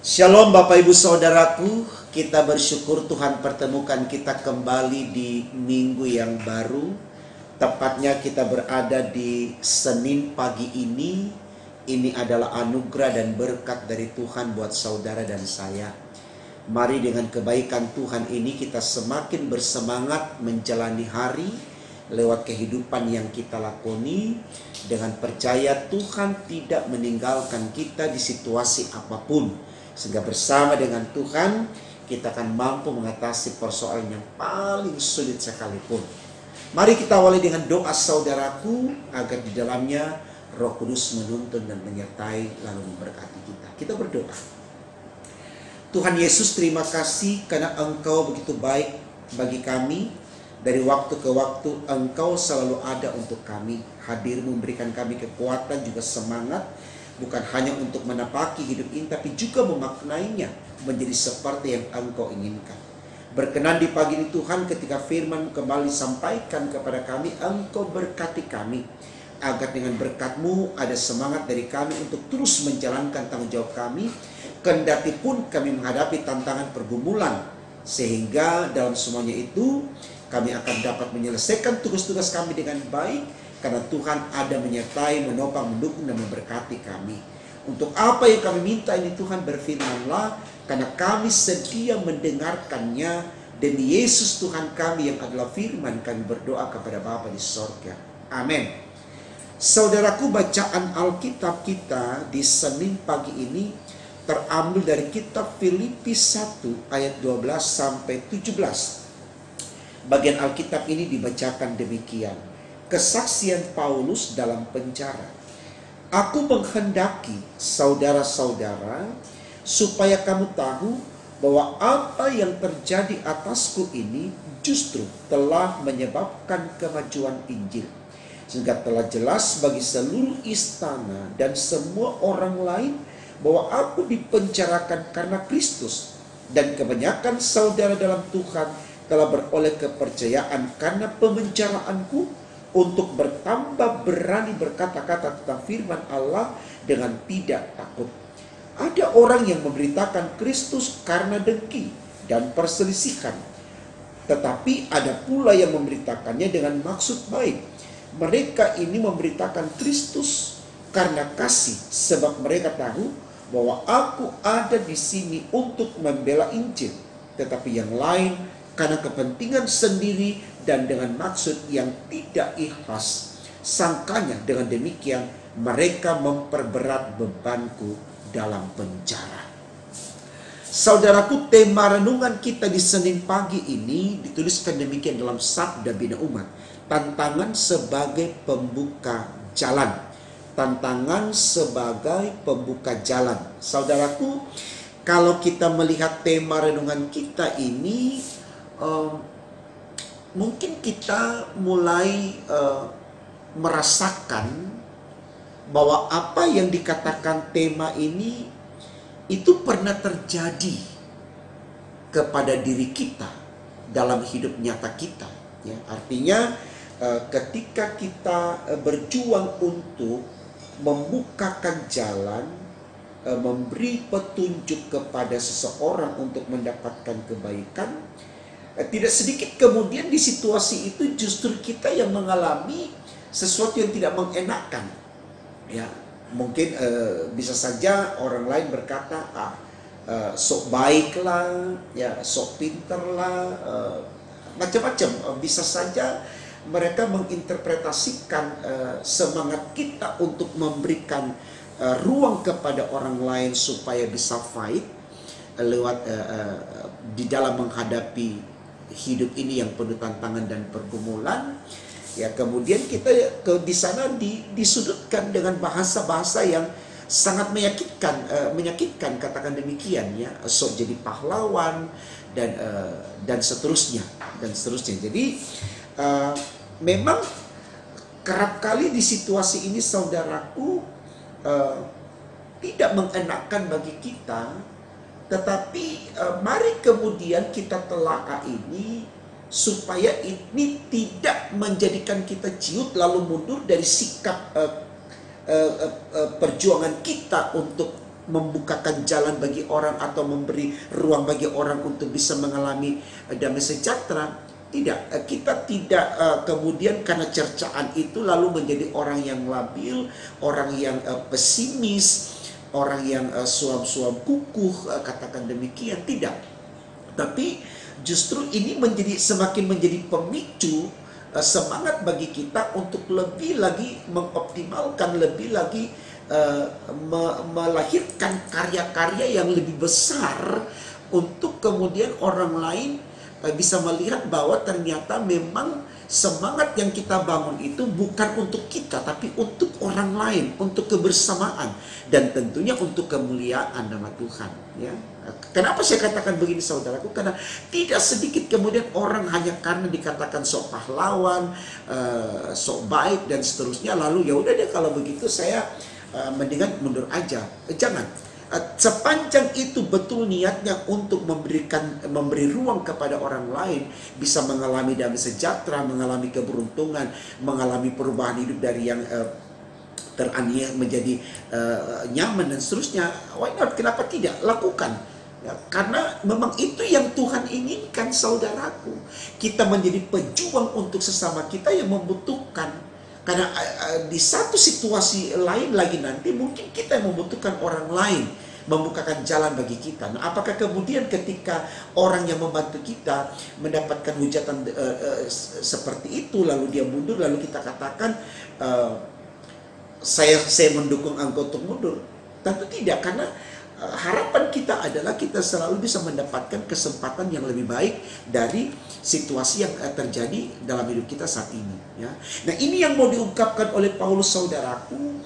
Shalom Bapak Ibu Saudaraku, kita bersyukur Tuhan pertemukan kita kembali di minggu yang baru. Tepatnya kita berada di Senin pagi ini. Ini adalah anugerah dan berkat dari Tuhan buat saudara dan saya. Mari dengan kebaikan Tuhan ini kita semakin bersemangat menjalani hari lewat kehidupan yang kita lakoni. Dengan percaya Tuhan tidak meninggalkan kita di situasi apapun. Sehingga bersama dengan Tuhan kita akan mampu mengatasi persoalan yang paling sulit sekalipun. Mari kita awali dengan doa saudaraku agar di dalamnya Roh Kudus menuntun dan menyertai lalu memberkati kita. Kita berdoa. Tuhan Yesus, terima kasih karena Engkau begitu baik bagi kami. Dari waktu ke waktu Engkau selalu ada untuk kami. Hadir memberikan kami kekuatan juga semangat. Bukan hanya untuk menapaki hidup ini, tapi juga memaknainya menjadi seperti yang Engkau inginkan. Berkenan di pagi ini Tuhan, ketika firman kembali sampaikan kepada kami, Engkau berkati kami. Agar dengan berkat-Mu ada semangat dari kami untuk terus menjalankan tanggung jawab kami. Kendati pun kami menghadapi tantangan pergumulan. Sehingga dalam semuanya itu, kami akan dapat menyelesaikan tugas-tugas kami dengan baik. Karena Tuhan ada menyertai, menopang, mendukung, dan memberkati kami. Untuk apa yang kami minta ini Tuhan, berfirman-Lah, karena kami sedia mendengarkannya. Demi Yesus Tuhan kami yang adalah firman, kami berdoa kepada Bapa di sorga. Amin. Saudaraku, bacaan Alkitab kita di Senin pagi ini terambil dari kitab Filipi 1 ayat 12 sampai 17. Bagian Alkitab ini dibacakan demikian. Kesaksian Paulus dalam penjara. Aku menghendaki saudara-saudara supaya kamu tahu bahwa apa yang terjadi atasku ini justru telah menyebabkan kemajuan Injil. Sehingga telah jelas bagi seluruh istana dan semua orang lain bahwa aku dipenjarakan karena Kristus. Dan kebanyakan saudara dalam Tuhan telah beroleh kepercayaan karena pemenjaraanku, untuk bertambah berani berkata-kata tentang firman Allah dengan tidak takut. Ada orang yang memberitakan Kristus karena dengki dan perselisihan. Tetapi ada pula yang memberitakannya dengan maksud baik. Mereka ini memberitakan Kristus karena kasih, sebab mereka tahu bahwa aku ada di sini untuk membela Injil. Tetapi yang lain karena kepentingan sendiri dan dengan maksud yang tidak ikhlas. Sangkanya dengan demikian mereka memperberat bebanku dalam penjara. Saudaraku, tema renungan kita di Senin pagi ini dituliskan demikian dalam Sabda Bina Umat. Tantangan sebagai pembuka jalan. Tantangan sebagai pembuka jalan. Saudaraku, kalau kita melihat tema renungan kita ini, mungkin kita mulai merasakan bahwa apa yang dikatakan tema ini itu pernah terjadi kepada diri kita dalam hidup nyata kita. Ya, artinya ketika kita berjuang untuk membukakan jalan, memberi petunjuk kepada seseorang untuk mendapatkan kebaikan, tidak sedikit kemudian di situasi itu justru kita yang mengalami sesuatu yang tidak mengenakan. Ya, mungkin bisa saja orang lain berkata, sok baiklah, ya, sok pinterlah, macam-macam. Bisa saja mereka menginterpretasikan semangat kita untuk memberikan ruang kepada orang lain supaya bisa fight lewat di dalam menghadapi hidup ini yang penuh tantangan dan pergumulan. Ya, kemudian kita di sana disudutkan dengan bahasa-bahasa yang sangat menyakitkan, katakan demikian, ya, sok jadi pahlawan dan seterusnya. Jadi memang kerap kali di situasi ini saudaraku tidak mengenakan bagi kita. Tetapi mari kemudian kita telaah ini supaya ini tidak menjadikan kita ciut lalu mundur dari sikap perjuangan kita untuk membukakan jalan bagi orang atau memberi ruang bagi orang untuk bisa mengalami damai sejahtera. Tidak, kita tidak kemudian karena cercaan itu lalu menjadi orang yang labil, orang yang pesimis, orang yang suam-suam kukuh, katakan demikian. Tidak, tapi justru ini semakin menjadi pemicu semangat bagi kita untuk lebih lagi mengoptimalkan, lebih lagi melahirkan karya-karya yang lebih besar untuk kemudian orang lain bisa melihat bahwa ternyata memang semangat yang kita bangun itu bukan untuk kita, tapi untuk orang lain, untuk kebersamaan, dan tentunya untuk kemuliaan nama Tuhan. Ya, kenapa saya katakan begini saudaraku? Karena tidak sedikit kemudian orang hanya karena dikatakan sok pahlawan, sok baik dan seterusnya, lalu ya udah deh kalau begitu saya mendingan mundur aja. Jangan. Sepanjang itu betul niatnya untuk memberi ruang kepada orang lain bisa mengalami damai sejahtera, mengalami keberuntungan, mengalami perubahan hidup dari yang teraniaya menjadi nyaman dan seterusnya, why not? Kenapa tidak? Lakukan. Ya, karena memang itu yang Tuhan inginkan saudaraku. Kita menjadi pejuang untuk sesama kita yang membutuhkan. Karena di satu situasi lain lagi nanti mungkin kita yang membutuhkan orang lain membukakan jalan bagi kita. Nah, apakah kemudian ketika orang yang membantu kita mendapatkan hujatan seperti itu, lalu dia mundur, lalu kita katakan saya mendukung engkau untuk mundur? Tentu tidak, karena harapan kita adalah kita selalu bisa mendapatkan kesempatan yang lebih baik dari situasi yang terjadi dalam hidup kita saat ini. Ya. Nah, ini yang mau diungkapkan oleh Paulus saudaraku.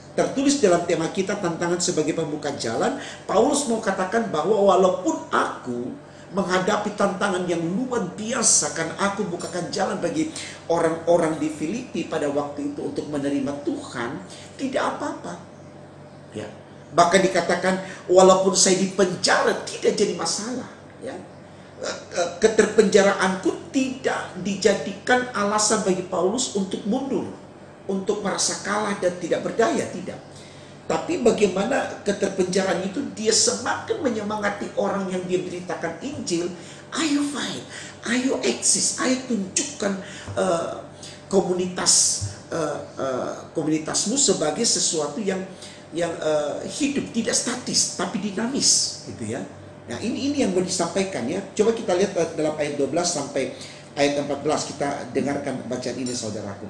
Tertulis dalam tema kita, tantangan sebagai pembuka jalan. Paulus mau katakan bahwa walaupun aku menghadapi tantangan yang luar biasa, karena aku bukakan jalan bagi orang-orang di Filipi pada waktu itu untuk menerima Tuhan, tidak apa-apa. Ya. Bahkan dikatakan walaupun saya dipenjara tidak jadi masalah. Ya. Keterpenjaraanku tidak dijadikan alasan bagi Paulus untuk mundur, untuk merasa kalah dan tidak berdaya, tidak. Tapi bagaimana keterpenjaraan itu dia semakin menyemangati orang yang dia beritakan Injil. Ayo fight, ayo eksis, ayo tunjukkan komunitasmu sebagai sesuatu yang hidup, tidak statis tapi dinamis, gitu ya. Nah, ini yang mau disampaikan ya. Coba kita lihat dalam ayat 12 sampai ayat 14, kita dengarkan bacaan ini saudaraku.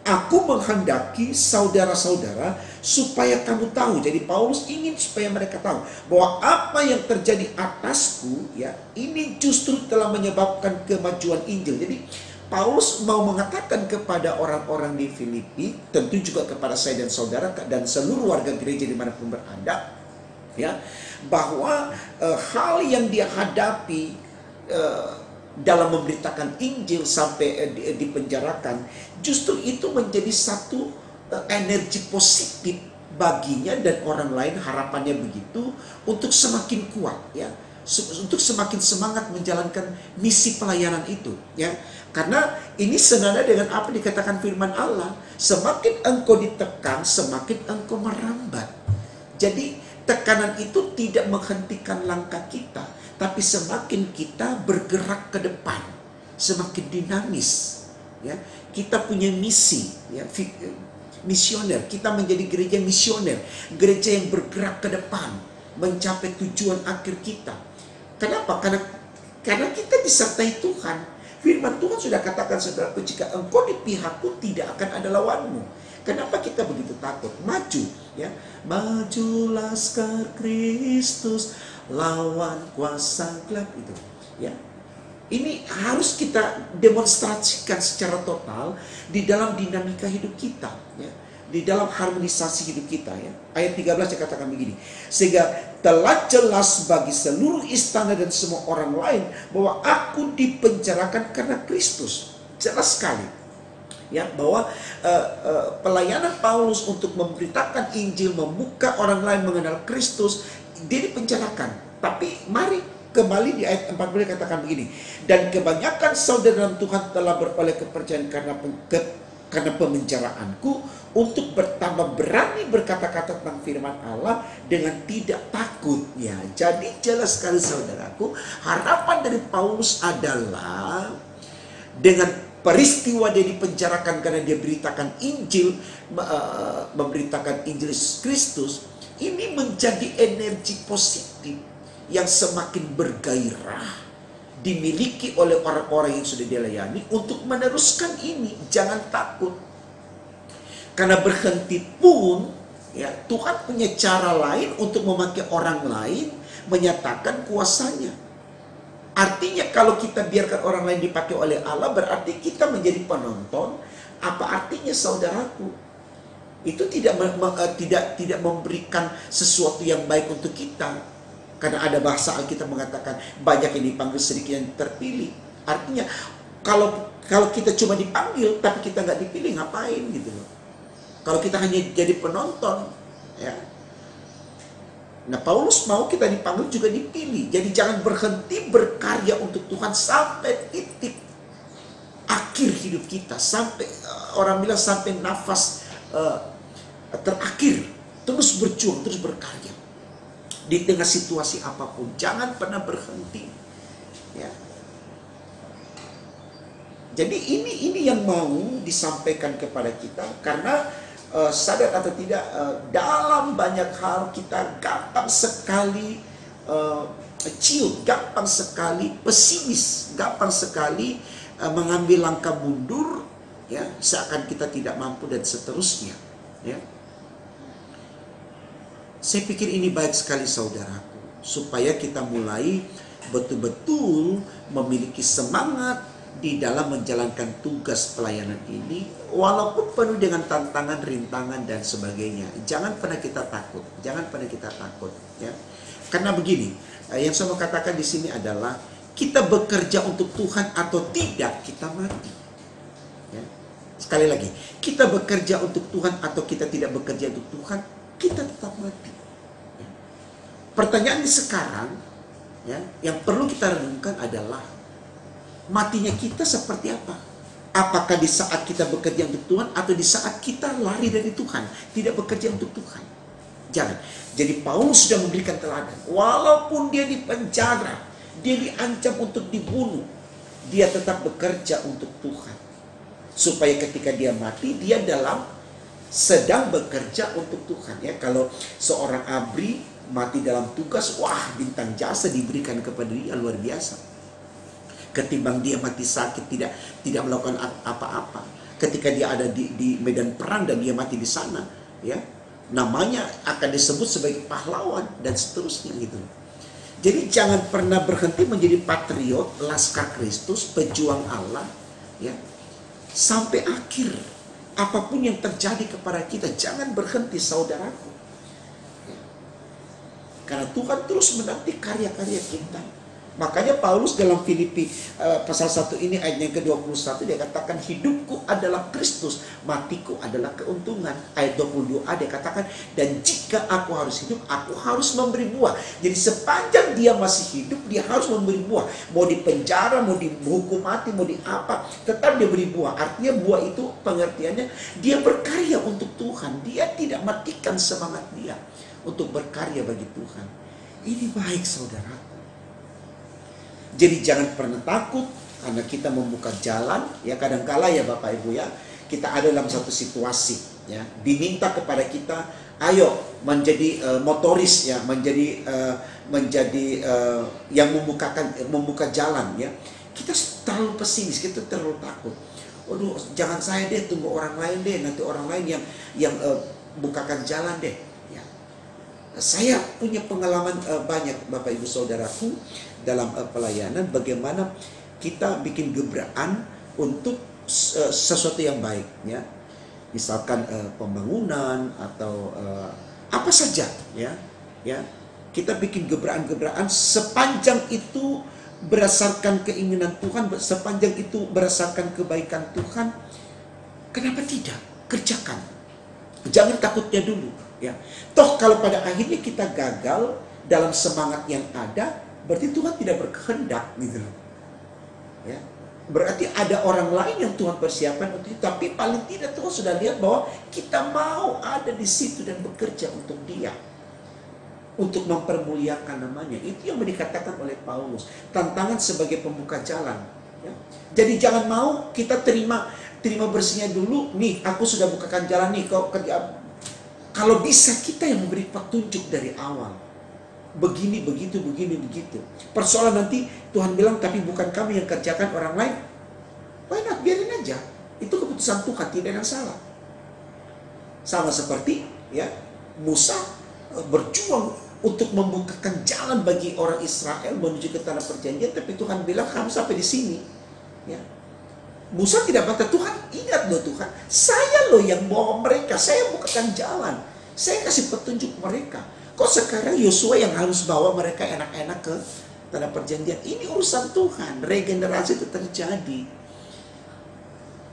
Aku menghendaki saudara-saudara supaya kamu tahu. Jadi Paulus ingin supaya mereka tahu bahwa apa yang terjadi atasku ya, ini justru telah menyebabkan kemajuan Injil. Jadi Paulus mau mengatakan kepada orang-orang di Filipi, tentu juga kepada saya dan saudara dan seluruh warga gereja dimanapun berada, ya, bahwa hal yang dia hadapi dalam memberitakan Injil sampai dipenjarakan, justru itu menjadi satu energi positif baginya dan orang lain. Harapannya begitu untuk semakin kuat, ya, untuk semakin semangat menjalankan misi pelayanan itu, ya. Karena ini senada dengan apa dikatakan firman Allah, semakin engkau ditekan, semakin engkau merambat. Jadi tekanan itu tidak menghentikan langkah kita, tapi semakin kita bergerak ke depan, semakin dinamis. Ya, kita punya misi, ya, misioner. Kita menjadi gereja misioner, gereja yang bergerak ke depan, mencapai tujuan akhir kita. Kenapa? Karena kita disertai Tuhan. Firman Tuhan sudah katakan saudaraku, jika engkau di pihakku tidak akan ada lawanmu. Kenapa kita begitu takut? Maju, ya. Maju laskar Kristus, lawan kuasa gelap itu, ya. Ini harus kita demonstrasikan secara total di dalam dinamika hidup kita, ya. Di dalam harmonisasi hidup kita, ya. Ayat 13 dikatakan begini, sehingga telah jelas bagi seluruh istana dan semua orang lain bahwa aku dipenjarakan karena Kristus. Jelas sekali, ya, bahwa pelayanan Paulus untuk memberitakan Injil, membuka orang lain mengenal Kristus, dia dipenjarakan. Tapi mari kembali di ayat 14 dikatakan begini, dan kebanyakan saudara dalam Tuhan telah beroleh kepercayaan karena karena pemenjaraanku, untuk bertambah berani berkata-kata tentang firman Allah dengan tidak takut. Ya, jadi jelas sekali saudaraku, harapan dari Paulus adalah dengan peristiwa dia dipenjarakan karena dia beritakan Injil, memberitakan Injil Kristus, ini menjadi energi positif yang semakin bergairah dimiliki oleh orang-orang yang sudah dia layani untuk meneruskan ini. Jangan takut. Karena berhenti pun, ya, Tuhan punya cara lain untuk memakai orang lain menyatakan kuasanya. Artinya kalau kita biarkan orang lain dipakai oleh Allah, berarti kita menjadi penonton. Apa artinya saudaraku? Itu tidak memberikan sesuatu yang baik untuk kita. Karena ada bahasa Alkitab mengatakan banyak yang dipanggil, sedikit yang terpilih. Artinya kalau kita cuma dipanggil tapi kita nggak dipilih, ngapain gitu loh. Kalau kita hanya jadi penonton, ya. Nah, Paulus mau kita dipanggil juga dipilih. Jadi jangan berhenti berkarya untuk Tuhan sampai titik akhir hidup kita, sampai orang bilang sampai nafas terakhir. Terus berjuang, terus berkarya di tengah situasi apapun. Jangan pernah berhenti, ya. Jadi ini yang mau disampaikan kepada kita, karena sadar atau tidak, dalam banyak hal kita gampang sekali ciut, gampang sekali pesimis, gampang sekali mengambil langkah mundur, ya, seakan kita tidak mampu dan seterusnya, ya. Saya pikir ini baik sekali saudaraku, supaya kita mulai betul-betul memiliki semangat di dalam menjalankan tugas pelayanan ini, walaupun penuh dengan tantangan, rintangan, dan sebagainya. Jangan pernah kita takut, jangan pernah kita takut, ya. Karena begini, yang saya mau katakan di sini adalah kita bekerja untuk Tuhan atau tidak, kita mati. Ya. Sekali lagi, kita bekerja untuk Tuhan atau kita tidak bekerja untuk Tuhan, kita tetap mati. Ya. Pertanyaannya sekarang, ya, yang perlu kita renungkan adalah matinya kita seperti apa? Apakah di saat kita bekerja untuk Tuhan atau di saat kita lari dari Tuhan, tidak bekerja untuk Tuhan? Jangan. Jadi Paulus sudah memberikan teladan. Walaupun dia dipenjara, dia diancam untuk dibunuh, dia tetap bekerja untuk Tuhan. Supaya ketika dia mati, dia sedang bekerja untuk Tuhan. Ya, kalau seorang abri mati dalam tugas, wah, bintang jasa diberikan kepada dia, luar biasa. Ketimbang dia mati sakit, tidak melakukan apa-apa. Ketika dia ada di medan perang dan dia mati di sana, ya, namanya akan disebut sebagai pahlawan dan seterusnya gitu. Jadi jangan pernah berhenti menjadi patriot, laskar Kristus, pejuang Allah, ya, sampai akhir. Apapun yang terjadi kepada kita, jangan berhenti saudaraku, ya. Karena Tuhan terus menanti karya-karya kita. Makanya Paulus dalam Filipi pasal 1 ini ayat yang ke-21 dia katakan, hidupku adalah Kristus, matiku adalah keuntungan. Ayat 22a dia katakan, dan jika aku harus hidup, aku harus memberi buah. Jadi sepanjang dia masih hidup, dia harus memberi buah. Mau di penjara, mau dihukum mati, mau di apa, tetap dia beri buah. Artinya buah itu pengertiannya dia berkarya untuk Tuhan. Dia tidak matikan semangat dia untuk berkarya bagi Tuhan. Ini baik saudara. Jadi jangan pernah takut, karena kita membuka jalan. Ya, kadangkala ya Bapak Ibu ya, kita ada dalam satu situasi, ya, diminta kepada kita, ayo menjadi motoris, ya, menjadi yang membuka jalan, ya. Kita terlalu pesimis, kita terlalu takut. Waduh, jangan saya deh, tunggu orang lain deh, nanti orang lain yang bukakan jalan deh. Ya. Saya punya pengalaman banyak Bapak Ibu Saudaraku dalam pelayanan, bagaimana kita bikin gebrakan untuk sesuatu yang baik, ya. Misalkan pembangunan atau apa saja, ya, kita bikin gebrakan sepanjang itu berdasarkan keinginan Tuhan, sepanjang itu berdasarkan kebaikan Tuhan. Kenapa tidak? Kerjakan. Jangan takutnya dulu, ya. Toh kalau pada akhirnya kita gagal dalam semangat yang ada, berarti Tuhan tidak berkehendak gitu loh. Ya. Berarti ada orang lain yang Tuhan persiapkan untuk itu. Tapi paling tidak Tuhan sudah lihat bahwa kita mau ada di situ dan bekerja untuk Dia. Untuk mempermuliakan namanya. Itu yang dikatakan oleh Paulus. Tantangan sebagai pembuka jalan. Ya. Jadi jangan mau kita terima bersihnya dulu. Nih, aku sudah bukakan jalan nih. Kalau bisa kita yang memberi petunjuk dari awal. Begini, begitu, begini, begitu. Persoalan nanti Tuhan bilang, tapi bukan kami yang kerjakan, orang lain. Why not? Biarin aja. Itu keputusan Tuhan, tidak ada yang salah. Sama seperti ya Musa berjuang untuk membukakan jalan bagi orang Israel menuju ke tanah perjanjian, tapi Tuhan bilang kamu sampai di sini. Ya. Musa tidak berkata, Tuhan ingat loh Tuhan, saya loh yang bawa mereka, saya bukakan jalan, saya kasih petunjuk mereka. Kok sekarang Yosua yang harus bawa mereka enak-enak ke tanah perjanjian? Ini urusan Tuhan, regenerasi itu terjadi.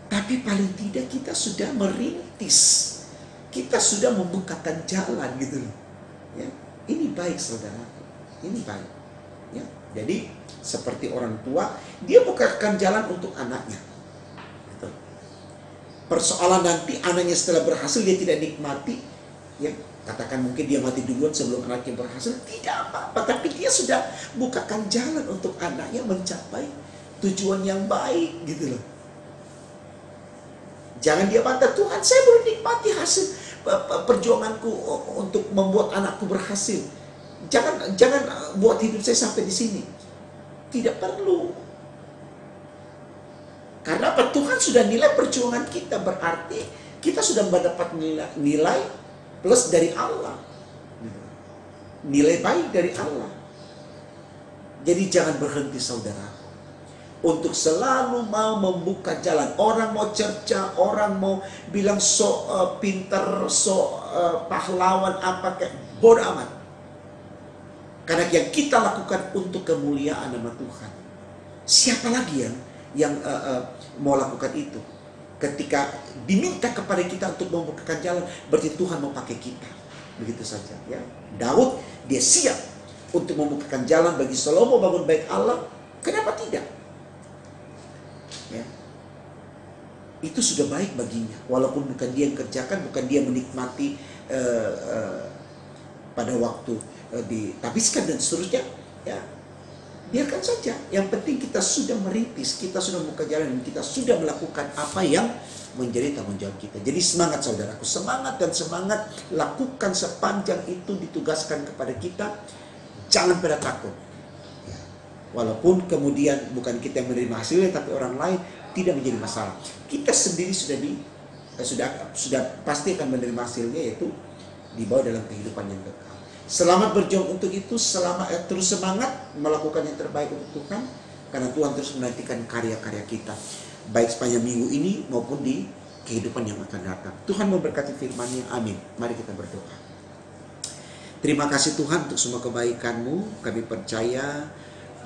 Tapi paling tidak kita sudah merintis, kita sudah membukakan jalan gitu loh. Ya, ini baik saudara, ini baik. Ya, jadi seperti orang tua, dia bukakan jalan untuk anaknya. Gitu. Persoalan nanti anaknya setelah berhasil dia tidak nikmati, ya. Katakan mungkin dia mati duluan sebelum anaknya berhasil, tidak apa-apa. Tapi dia sudah bukakan jalan untuk anaknya mencapai tujuan yang baik gitu loh. Jangan dia bantah, Tuhan saya belum nikmati hasil perjuanganku untuk membuat anakku berhasil. Jangan buat hidup saya sampai di sini. Tidak perlu. Karena apa? Tuhan sudah nilai perjuangan kita, berarti kita sudah mendapat nilai plus dari Allah. Nilai baik dari Allah. Jadi jangan berhenti saudara. Untuk selalu mau membuka jalan. Orang mau cerca, orang mau bilang pinter, pahlawan apa kayak bodoh amat. Karena yang kita lakukan untuk kemuliaan nama Tuhan. Siapa lagi yang mau lakukan itu? Ketika diminta kepada kita untuk membukakan jalan, berarti Tuhan mau pakai kita. Begitu saja. Ya. Daud, dia siap untuk membukakan jalan bagi Salomo bangun bait Allah. Kenapa tidak? Ya. Itu sudah baik baginya. Walaupun bukan dia yang kerjakan, bukan dia menikmati pada waktu dihabiskan dan seterusnya. Ya. Biarkan saja. Yang penting kita sudah merintis, kita sudah membuka jalan, dan kita sudah melakukan apa yang menjadi tanggung jawab kita. Jadi semangat saudaraku, semangat dan semangat, lakukan sepanjang itu ditugaskan kepada kita. Jangan pada takut. Ya. Walaupun kemudian bukan kita yang menerima hasilnya, tapi orang lain, tidak menjadi masalah. Kita sendiri sudah pasti akan menerima hasilnya, yaitu dibawa dalam kehidupan yang kekal. Selamat berjuang untuk itu, terus semangat melakukan yang terbaik untuk Tuhan, karena Tuhan terus menantikan karya-karya kita, baik sepanjang minggu ini maupun di kehidupan yang akan datang. Tuhan memberkati firman-Nya, amin. Mari kita berdoa. Terima kasih Tuhan untuk semua kebaikan-Mu. Kami percaya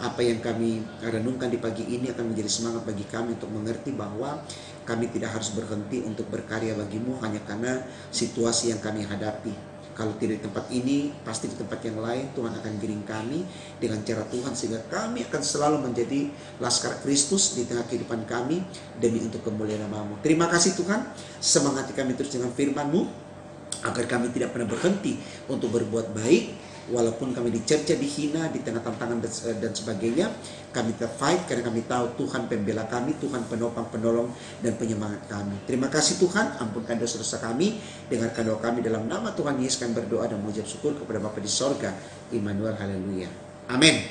apa yang kami renungkan di pagi ini akan menjadi semangat bagi kami untuk mengerti bahwa kami tidak harus berhenti untuk berkarya bagi-Mu hanya karena situasi yang kami hadapi. Kalau tidak di tempat ini, pasti di tempat yang lain Tuhan akan giring kami dengan cara Tuhan, sehingga kami akan selalu menjadi laskar Kristus di tengah kehidupan kami demi untuk kemuliaan nama-Mu. Terima kasih Tuhan, semangati kami terus dengan firman-Mu, agar kami tidak pernah berhenti untuk berbuat baik. Walaupun kami dicerca, dihina, di tengah tantangan dan sebagainya, kami tetap fight karena kami tahu Tuhan pembela kami, Tuhan penopang, penolong, dan penyemangat kami. Terima kasih Tuhan, ampunkan dosa-dosa kami, dengarkan doa kami dalam nama Tuhan Yesus, kami berdoa dan mengucap syukur kepada Bapa di sorga. Immanuel, haleluya. Amin.